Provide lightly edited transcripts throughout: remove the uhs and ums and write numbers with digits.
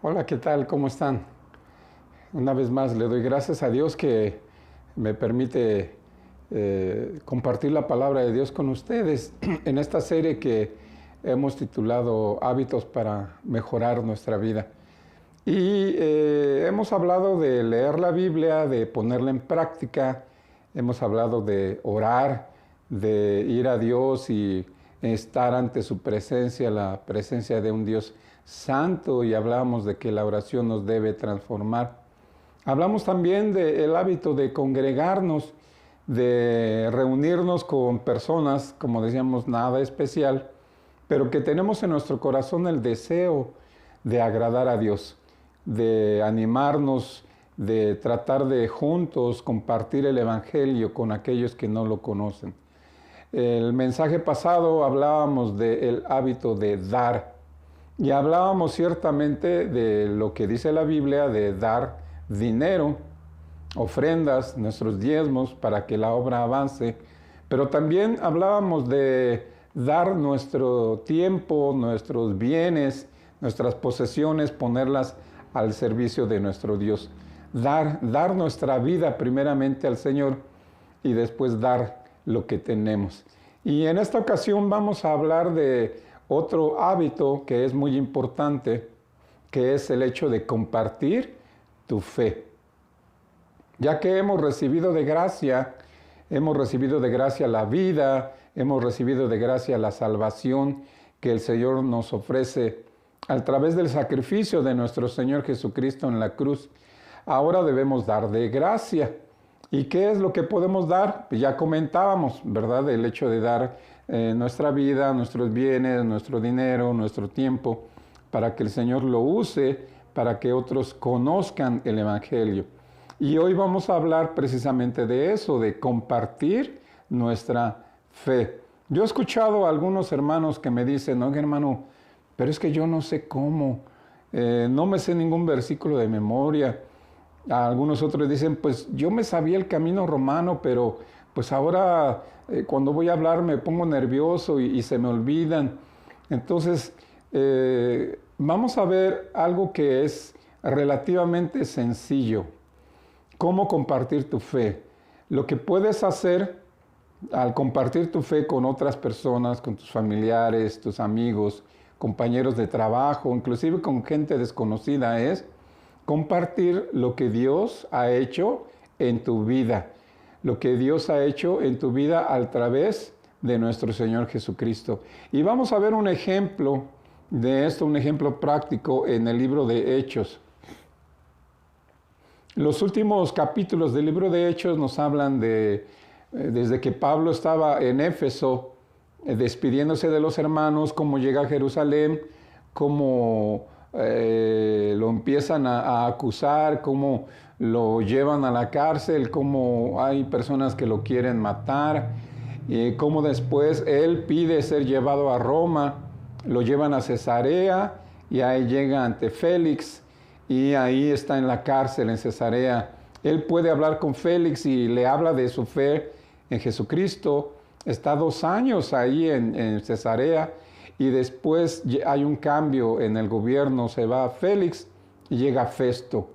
Hola, ¿qué tal? ¿Cómo están? Una vez más le doy gracias a Dios que me permite compartir la palabra de Dios con ustedes en esta serie que hemos titulado Hábitos para mejorar nuestra vida. Y hemos hablado de leer la Biblia, de ponerla en práctica, hemos hablado de orar, de ir a Dios y estar ante su presencia, la presencia de un Dios santo, y hablamos de que la oración nos debe transformar. Hablamos también del hábito de congregarnos, de reunirnos con personas, como decíamos, nada especial, pero que tenemos en nuestro corazón el deseo de agradar a Dios, de animarnos, de tratar de juntos compartir el Evangelio con aquellos que no lo conocen. El mensaje pasado hablábamos del hábito de dar y hablábamos ciertamente de lo que dice la Biblia de dar dinero, ofrendas, nuestros diezmos para que la obra avance, pero también hablábamos de dar nuestro tiempo, nuestros bienes, nuestras posesiones, ponerlas al servicio de nuestro Dios. Dar nuestra vida primeramente al Señor y después dar lo que tenemos. Y en esta ocasión vamos a hablar de otro hábito que es muy importante, que es el hecho de compartir tu fe. Ya que hemos recibido de gracia la vida, hemos recibido de gracia la salvación que el Señor nos ofrece a través del sacrificio de nuestro Señor Jesucristo en la cruz. Ahora debemos dar de gracia. ¿Y qué es lo que podemos dar? Ya comentábamos, ¿verdad? El hecho de dar nuestra vida, nuestros bienes, nuestro dinero, nuestro tiempo, para que el Señor lo use, para que otros conozcan el Evangelio. Y hoy vamos a hablar precisamente de eso, de compartir nuestra fe. Yo he escuchado a algunos hermanos que me dicen, no, hermano, pero es que yo no sé cómo, no me sé ningún versículo de memoria. Algunos otros dicen, pues yo me sabía el camino romano, pero pues ahora cuando voy a hablar me pongo nervioso y se me olvidan. Entonces, vamos a ver algo que es relativamente sencillo. ¿Cómo compartir tu fe? Lo que puedes hacer al compartir tu fe con otras personas, con tus familiares, tus amigos, compañeros de trabajo, inclusive con gente desconocida, es compartir lo que Dios ha hecho en tu vida, lo que Dios ha hecho en tu vida a través de nuestro Señor Jesucristo. Y vamos a ver un ejemplo de esto, un ejemplo práctico en el libro de Hechos. Los últimos capítulos del libro de Hechos nos hablan de, desde que Pablo estaba en Éfeso, despidiéndose de los hermanos, cómo llega a Jerusalén, cómo lo empiezan a acusar, cómo lo llevan a la cárcel, cómo hay personas que lo quieren matar, cómo después él pide ser llevado a Roma, lo llevan a Cesarea y ahí llega ante Félix y ahí está en la cárcel en Cesarea. Él puede hablar con Félix y le habla de su fe en Jesucristo. Está 2 años ahí en Cesarea. Y después hay un cambio en el gobierno, se va Félix y llega Festo.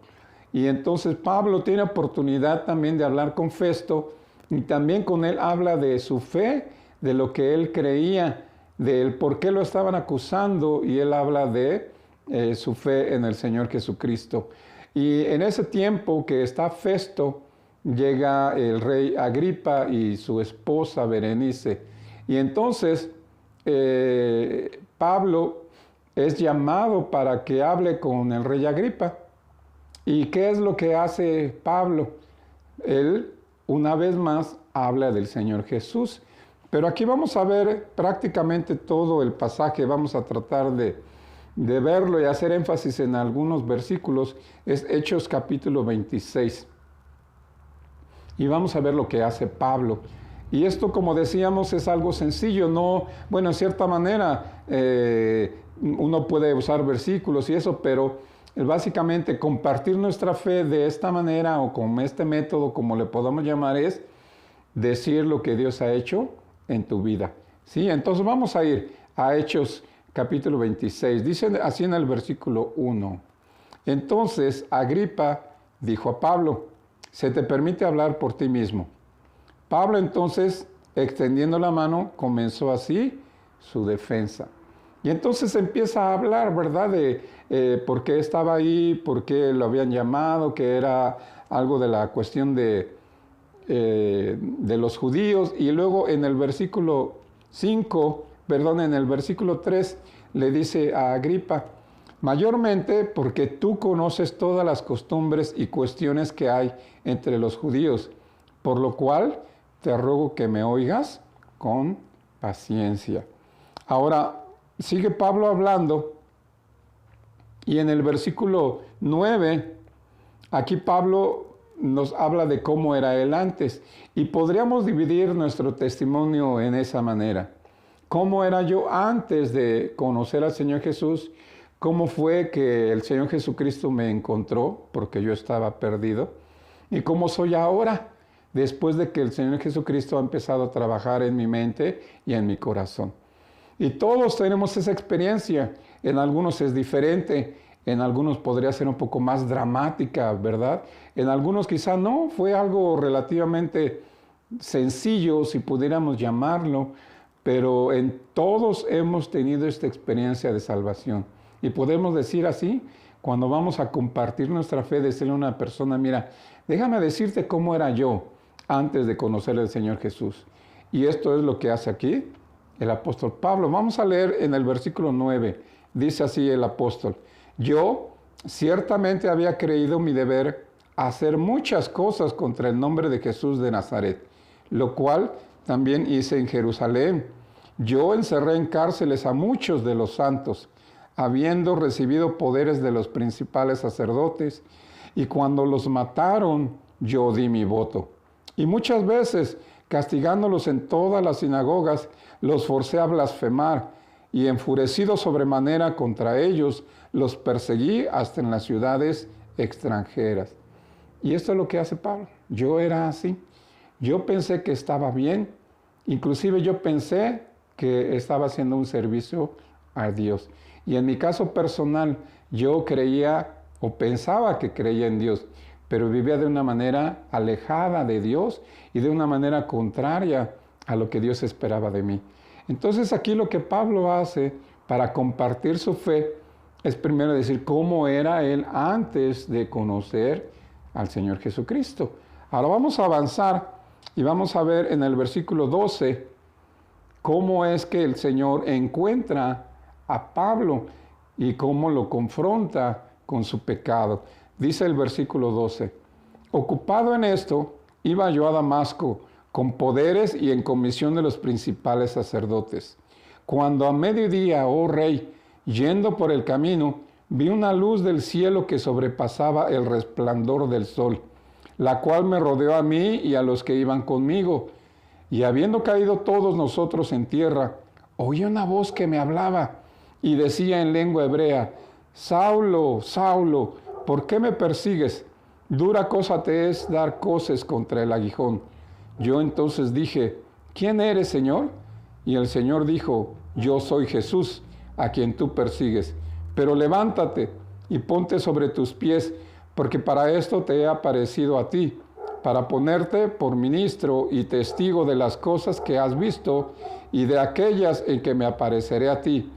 Y entonces Pablo tiene oportunidad también de hablar con Festo y también con él habla de su fe, de lo que él creía, del por qué lo estaban acusando, y él habla de su fe en el Señor Jesucristo. Y en ese tiempo que está Festo, llega el rey Agripa y su esposa Berenice. Y entonces Pablo es llamado para que hable con el rey Agripa. ¿Y qué es lo que hace Pablo? Él, una vez más, habla del Señor Jesús. Pero aquí vamos a ver prácticamente todo el pasaje, vamos a tratar de verlo y hacer énfasis en algunos versículos. Es Hechos capítulo 26. Y vamos a ver lo que hace Pablo. Y esto, como decíamos, es algo sencillo, no, bueno, en cierta manera uno puede usar versículos y eso, pero básicamente compartir nuestra fe de esta manera o con este método, como le podamos llamar, es decir lo que Dios ha hecho en tu vida. ¿Sí? Entonces vamos a ir a Hechos capítulo 26. Dice así en el versículo 1. Entonces Agripa dijo a Pablo, se te permite hablar por ti mismo. Pablo entonces, extendiendo la mano, comenzó así su defensa. Y entonces empieza a hablar, ¿verdad? De por qué estaba ahí, por qué lo habían llamado, que era algo de la cuestión de los judíos. Y luego en el versículo 3, le dice a Agripa, mayormente porque tú conoces todas las costumbres y cuestiones que hay entre los judíos, por lo cual te ruego que me oigas con paciencia. Ahora, sigue Pablo hablando y en el versículo 9, aquí Pablo nos habla de cómo era él antes y podríamos dividir nuestro testimonio en esa manera. ¿Cómo era yo antes de conocer al Señor Jesús? ¿Cómo fue que el Señor Jesucristo me encontró porque yo estaba perdido? ¿Y cómo soy ahora después de que el Señor Jesucristo ha empezado a trabajar en mi mente y en mi corazón? Y todos tenemos esa experiencia. En algunos es diferente, en algunos podría ser un poco más dramática, ¿verdad? En algunos quizá no, fue algo relativamente sencillo, si pudiéramos llamarlo, pero en todos hemos tenido esta experiencia de salvación. Y podemos decir así, cuando vamos a compartir nuestra fe, decirle a una persona, mira, déjame decirte cómo era yo antes de conocer al Señor Jesús. Y esto es lo que hace aquí el apóstol Pablo. Vamos a leer en el versículo 9. Dice así el apóstol, yo ciertamente había creído mi deber hacer muchas cosas contra el nombre de Jesús de Nazaret, lo cual también hice en Jerusalén. Yo encerré en cárceles a muchos de los santos, habiendo recibido poderes de los principales sacerdotes, y cuando los mataron, yo di mi voto. Y muchas veces, castigándolos en todas las sinagogas, los forcé a blasfemar, y enfurecido sobremanera contra ellos, los perseguí hasta en las ciudades extranjeras. Y esto es lo que hace Pablo. Yo era así. Yo pensé que estaba bien. Inclusive yo pensé que estaba haciendo un servicio a Dios. Y en mi caso personal, yo creía o pensaba que creía en Dios, pero vivía de una manera alejada de Dios y de una manera contraria a lo que Dios esperaba de mí. Entonces aquí lo que Pablo hace para compartir su fe es primero decir cómo era él antes de conocer al Señor Jesucristo. Ahora vamos a avanzar y vamos a ver en el versículo 12 cómo es que el Señor encuentra a Pablo y cómo lo confronta con su pecado. Dice el versículo 12, ocupado en esto, iba yo a Damasco con poderes y en comisión de los principales sacerdotes. Cuando a mediodía, oh rey, yendo por el camino, vi una luz del cielo que sobrepasaba el resplandor del sol, la cual me rodeó a mí y a los que iban conmigo. Y habiendo caído todos nosotros en tierra, oí una voz que me hablaba y decía en lengua hebrea, Saulo, Saulo, ¿por qué me persigues? Dura cosa te es dar coces contra el aguijón. Yo entonces dije, ¿quién eres, Señor? Y el Señor dijo, yo soy Jesús, a quien tú persigues. Pero levántate y ponte sobre tus pies, porque para esto te he aparecido a ti, para ponerte por ministro y testigo de las cosas que has visto y de aquellas en que me apareceré a ti,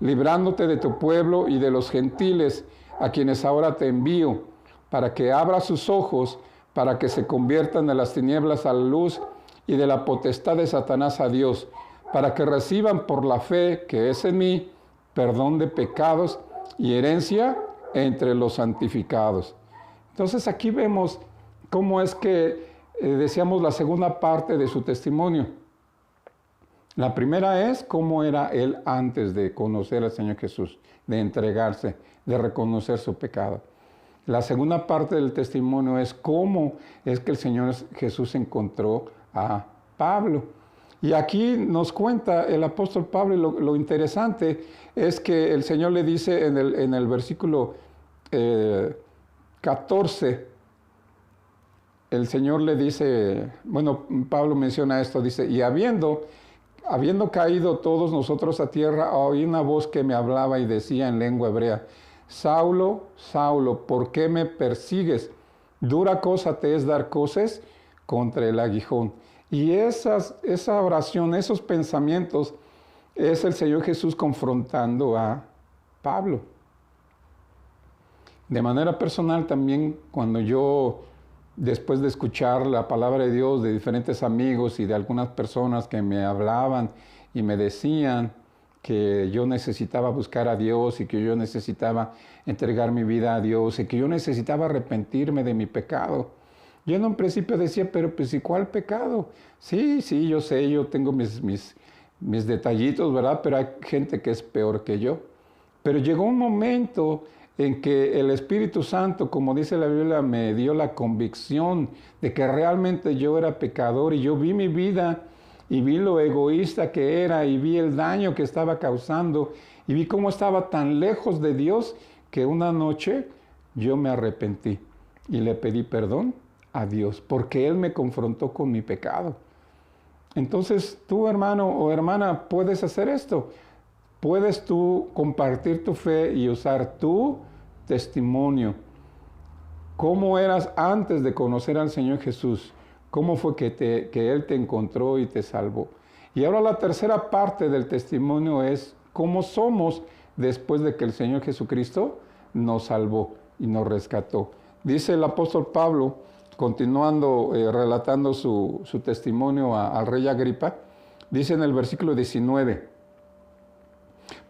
librándote de tu pueblo y de los gentiles, a quienes ahora te envío, para que abras sus ojos, para que se conviertan de las tinieblas a la luz y de la potestad de Satanás a Dios, para que reciban por la fe que es en mí perdón de pecados y herencia entre los santificados. Entonces aquí vemos cómo es que decíamos la segunda parte de su testimonio. La primera es cómo era él antes de conocer al Señor Jesús, de entregarse, de reconocer su pecado. La segunda parte del testimonio es cómo es que el Señor Jesús encontró a Pablo. Y aquí nos cuenta el apóstol Pablo, y lo interesante es que el Señor le dice en el versículo 14, el Señor le dice, bueno, Pablo menciona esto, dice, y habiendo caído todos nosotros a tierra, oí una voz que me hablaba y decía en lengua hebrea, Saulo, Saulo, ¿por qué me persigues? Dura cosa te es dar coces contra el aguijón. Y esa oración, esos pensamientos, es el Señor Jesús confrontando a Pablo. De manera personal también, cuando yo, después de escuchar la palabra de Dios de diferentes amigos y de algunas personas que me hablaban y me decían que yo necesitaba buscar a Dios y que yo necesitaba entregar mi vida a Dios y que yo necesitaba arrepentirme de mi pecado, yo en un principio decía, pero pues ¿y cuál pecado? Sí, yo sé, yo tengo mis detallitos, ¿verdad? Pero hay gente que es peor que yo. Pero llegó un momento en que el Espíritu Santo, como dice la Biblia, me dio la convicción de que realmente yo era pecador y yo vi mi vida y vi lo egoísta que era y vi el daño que estaba causando y vi cómo estaba tan lejos de Dios que una noche yo me arrepentí y le pedí perdón a Dios porque Él me confrontó con mi pecado. Entonces tú, hermano o hermana, puedes hacer esto. Puedes tú compartir tu fe y usar tu testimonio. ¿Cómo eras antes de conocer al Señor Jesús? ¿Cómo fue que Él te encontró y te salvó? Y ahora la tercera parte del testimonio es cómo somos después de que el Señor Jesucristo nos salvó y nos rescató. Dice el apóstol Pablo, continuando relatando su testimonio al rey Agripa, dice en el versículo 19,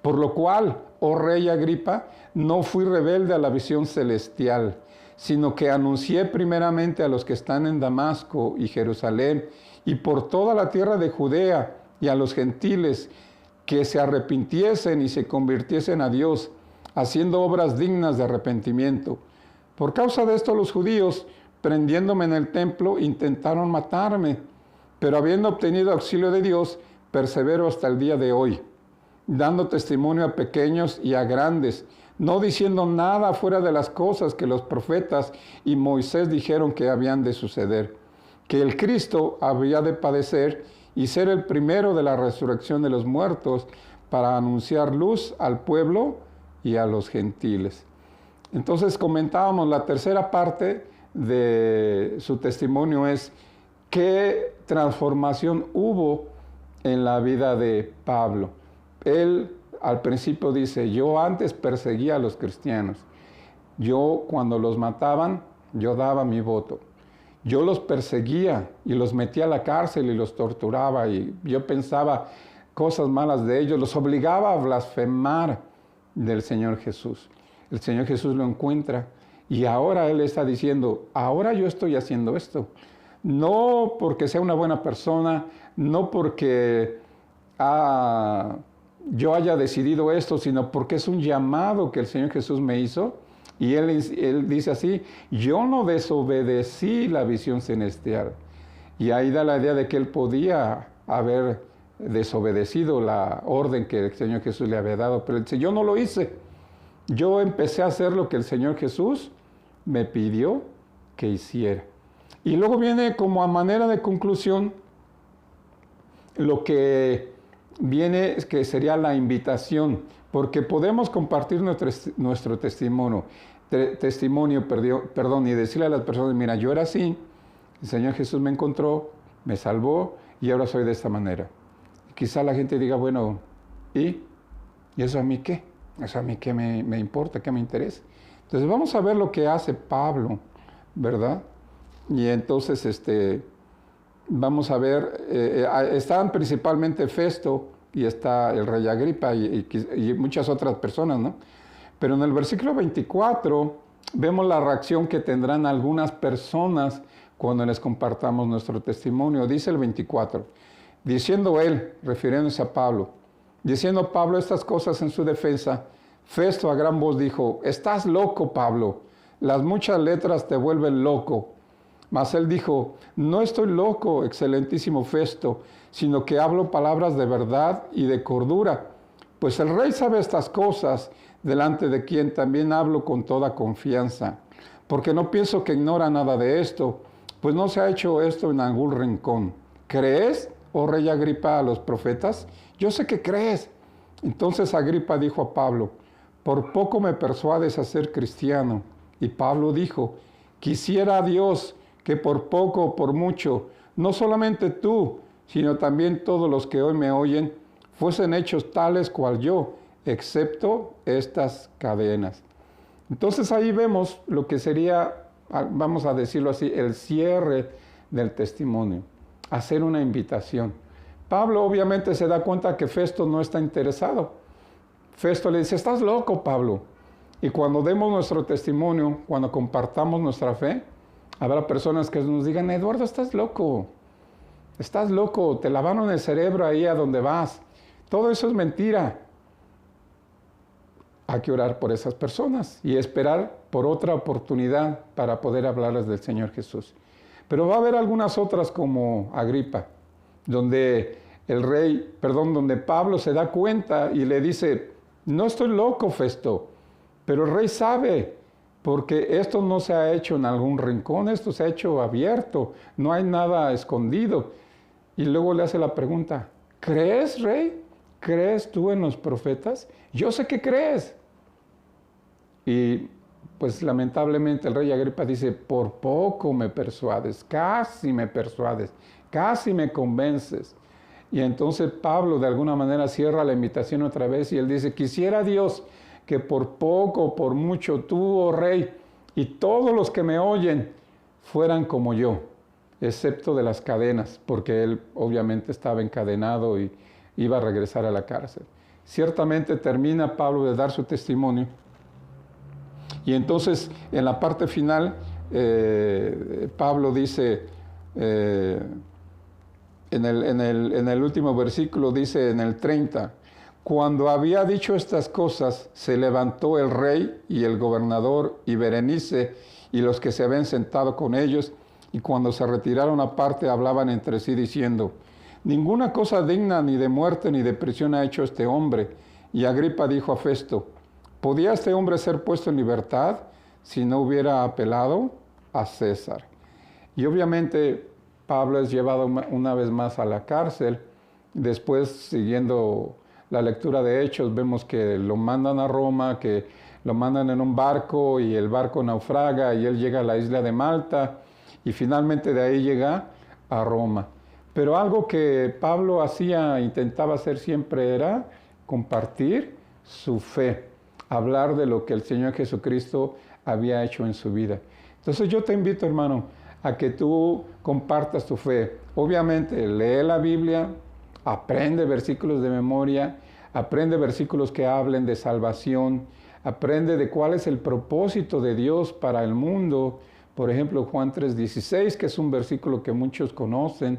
por lo cual, oh rey Agripa, no fui rebelde a la visión celestial, sino que anuncié primeramente a los que están en Damasco y Jerusalén y por toda la tierra de Judea y a los gentiles que se arrepintiesen y se convirtiesen a Dios, haciendo obras dignas de arrepentimiento. Por causa de esto los judíos, prendiéndome en el templo, intentaron matarme, pero habiendo obtenido auxilio de Dios, persevero hasta el día de hoy, dando testimonio a pequeños y a grandes, no diciendo nada fuera de las cosas que los profetas y Moisés dijeron que habían de suceder, que el Cristo había de padecer y ser el primero de la resurrección de los muertos para anunciar luz al pueblo y a los gentiles. Entonces comentábamos la tercera parte de su testimonio es qué transformación hubo en la vida de Pablo. Él al principio dice, yo antes perseguía a los cristianos. Yo cuando los mataban, yo daba mi voto. Yo los perseguía y los metía a la cárcel y los torturaba y yo pensaba cosas malas de ellos, los obligaba a blasfemar del Señor Jesús. El Señor Jesús lo encuentra y ahora Él está diciendo, ahora yo estoy haciendo esto. No porque sea una buena persona, no porque yo haya decidido esto, sino porque es un llamado que el Señor Jesús me hizo. Y él dice así, yo no desobedecí la visión celestial. Y ahí da la idea de que él podía haber desobedecido la orden que el Señor Jesús le había dado. Pero él dice, yo no lo hice. Yo empecé a hacer lo que el Señor Jesús me pidió que hiciera. Y luego viene como a manera de conclusión lo que viene que sería la invitación, porque podemos compartir nuestro testimonio, y decirle a las personas, mira, yo era así, el Señor Jesús me encontró, me salvó y ahora soy de esta manera. Quizá la gente diga, bueno, ¿y eso a mí qué? ¿Eso a mí qué me importa? ¿Qué me interesa? Entonces vamos a ver lo que hace Pablo, ¿verdad? Y entonces vamos a ver, están principalmente Festo y está el rey Agripa y muchas otras personas, ¿no? Pero en el versículo 24 vemos la reacción que tendrán algunas personas cuando les compartamos nuestro testimonio. Dice el 24, diciendo él, refiriéndose a Pablo, diciendo Pablo estas cosas en su defensa, Festo a gran voz dijo, estás loco, Pablo, las muchas letras te vuelven loco. Mas él dijo, no estoy loco, excelentísimo Festo, sino que hablo palabras de verdad y de cordura. Pues el rey sabe estas cosas, delante de quien también hablo con toda confianza. Porque no pienso que ignora nada de esto, pues no se ha hecho esto en algún rincón. ¿Crees, oh rey Agripa, a los profetas? Yo sé que crees. Entonces Agripa dijo a Pablo, por poco me persuades a ser cristiano. Y Pablo dijo, quisiera a Dios que por poco o por mucho, no solamente tú, sino también todos los que hoy me oyen, fuesen hechos tales cual yo, excepto estas cadenas. Entonces ahí vemos lo que sería, vamos a decirlo así, el cierre del testimonio, hacer una invitación. Pablo obviamente se da cuenta que Festo no está interesado. Festo le dice, estás loco, Pablo. Y cuando demos nuestro testimonio, cuando compartamos nuestra fe, habrá personas que nos digan, Eduardo, estás loco, te lavaron el cerebro ahí a donde vas. Todo eso es mentira. Hay que orar por esas personas y esperar por otra oportunidad para poder hablarles del Señor Jesús. Pero va a haber algunas otras como Agripa, donde donde Pablo se da cuenta y le dice, no estoy loco, Festo, pero el rey sabe, porque esto no se ha hecho en algún rincón, esto se ha hecho abierto, no hay nada escondido. Y luego le hace la pregunta, ¿crees, rey? ¿Crees tú en los profetas? Yo sé que crees. Y pues lamentablemente el rey Agripa dice, por poco me persuades, casi me convences. Y entonces Pablo de alguna manera cierra la invitación otra vez y él dice, quisiera Dios que por poco o por mucho tú, oh rey, y todos los que me oyen fueran como yo, excepto de las cadenas, porque él obviamente estaba encadenado y iba a regresar a la cárcel. Ciertamente termina Pablo de dar su testimonio y entonces en la parte final Pablo dice, en el último versículo dice en el 30, cuando había dicho estas cosas, se levantó el rey y el gobernador y Berenice y los que se habían sentado con ellos, y cuando se retiraron aparte hablaban entre sí diciendo, ninguna cosa digna ni de muerte ni de prisión ha hecho este hombre. Y Agripa dijo a Festo, ¿podía este hombre ser puesto en libertad si no hubiera apelado a César? Y obviamente Pablo es llevado una vez más a la cárcel. Después, siguiendo la lectura de Hechos, vemos que lo mandan a Roma, que lo mandan en un barco y el barco naufraga y él llega a la isla de Malta y finalmente de ahí llega a Roma. Pero algo que Pablo intentaba hacer siempre era compartir su fe, hablar de lo que el Señor Jesucristo había hecho en su vida. Entonces yo te invito, hermano, a que tú compartas tu fe. Obviamente, lee la Biblia, aprende versículos de memoria, aprende versículos que hablen de salvación, aprende de cuál es el propósito de Dios para el mundo. Por ejemplo, Juan 3:16, que es un versículo que muchos conocen,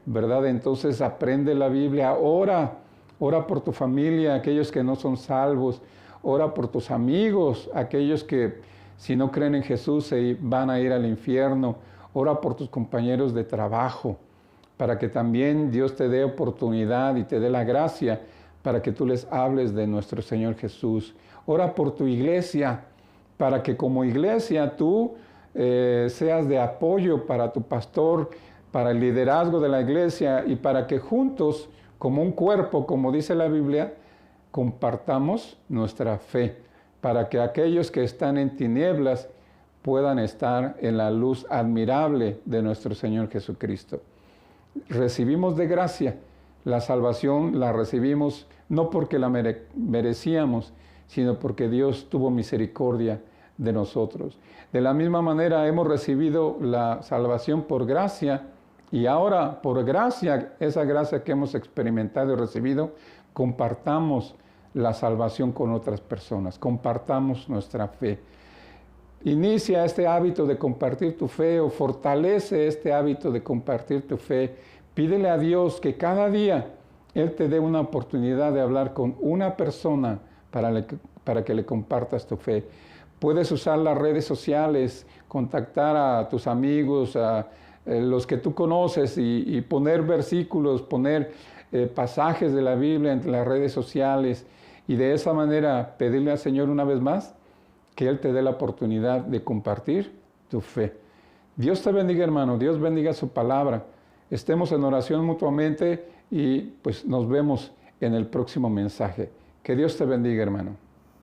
¿verdad? Entonces aprende la Biblia, ora por tu familia, aquellos que no son salvos, ora por tus amigos, aquellos que si no creen en Jesús se van a ir al infierno, ora por tus compañeros de trabajo, para que también Dios te dé oportunidad y te dé la gracia para que tú les hables de nuestro Señor Jesús. Ora por tu iglesia, para que como iglesia tú seas de apoyo para tu pastor, para el liderazgo de la iglesia y para que juntos, como un cuerpo, como dice la Biblia, compartamos nuestra fe, para que aquellos que están en tinieblas puedan estar en la luz admirable de nuestro Señor Jesucristo. Recibimos de gracia la salvación, la recibimos no porque la merecíamos, sino porque Dios tuvo misericordia de nosotros. De la misma manera hemos recibido la salvación por gracia y ahora por gracia, esa gracia que hemos experimentado y recibido, compartamos la salvación con otras personas, compartamos nuestra fe. Inicia este hábito de compartir tu fe o fortalece este hábito de compartir tu fe. Pídele a Dios que cada día Él te dé una oportunidad de hablar con una persona para que le compartas tu fe. Puedes usar las redes sociales, contactar a tus amigos, a los que tú conoces y poner versículos, poner pasajes de la Biblia en las redes sociales y de esa manera pedirle al Señor una vez más que Él te dé la oportunidad de compartir tu fe. Dios te bendiga, hermano. Dios bendiga su palabra. Estemos en oración mutuamente y pues nos vemos en el próximo mensaje. Que Dios te bendiga, hermano.